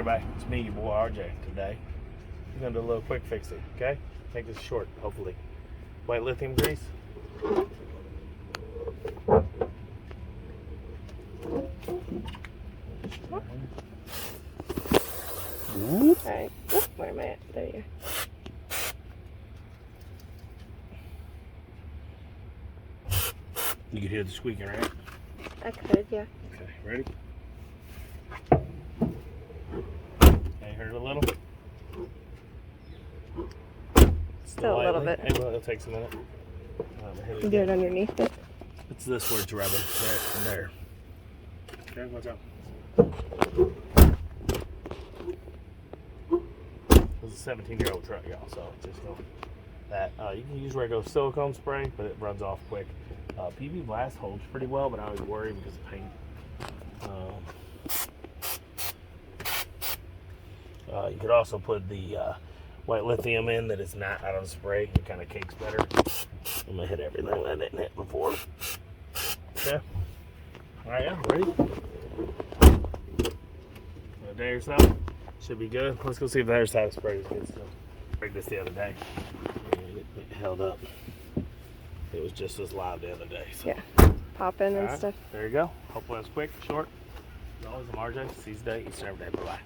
everybody, it's me, your boy RJ. Today, we're gonna do a little quick fixing, okay? Make this short, hopefully. White lithium grease. Alright, where am I at? There you go. You can hear the squeaking, right? I could, yeah. Okay, ready? Okay, heard a little? Still a little bit. Hey, well, it'll take a minute. You do it underneath it. It's this where it's rubbing. There. Okay, watch out. This is a 17-year-old truck, y'all, so just know that. You can use regular silicone spray, but it runs off quick. PV Blast holds pretty well, but I always worry because of paint. You could also put the white lithium in that is not out of the spray. It kind of cakes better. I'm going to hit everything that I didn't hit before. Okay. Alright, yeah, ready? A day or so. Should be good. Let's go see if the other side of the spray is good still. I sprayed this the other day. And it held up. It was just as loud the other day. So. Yeah. Pop in and Right, stuff. there you go. Hopefully it's quick, short. As always, I'm RJ. See you today. Each and every day. Bye-bye.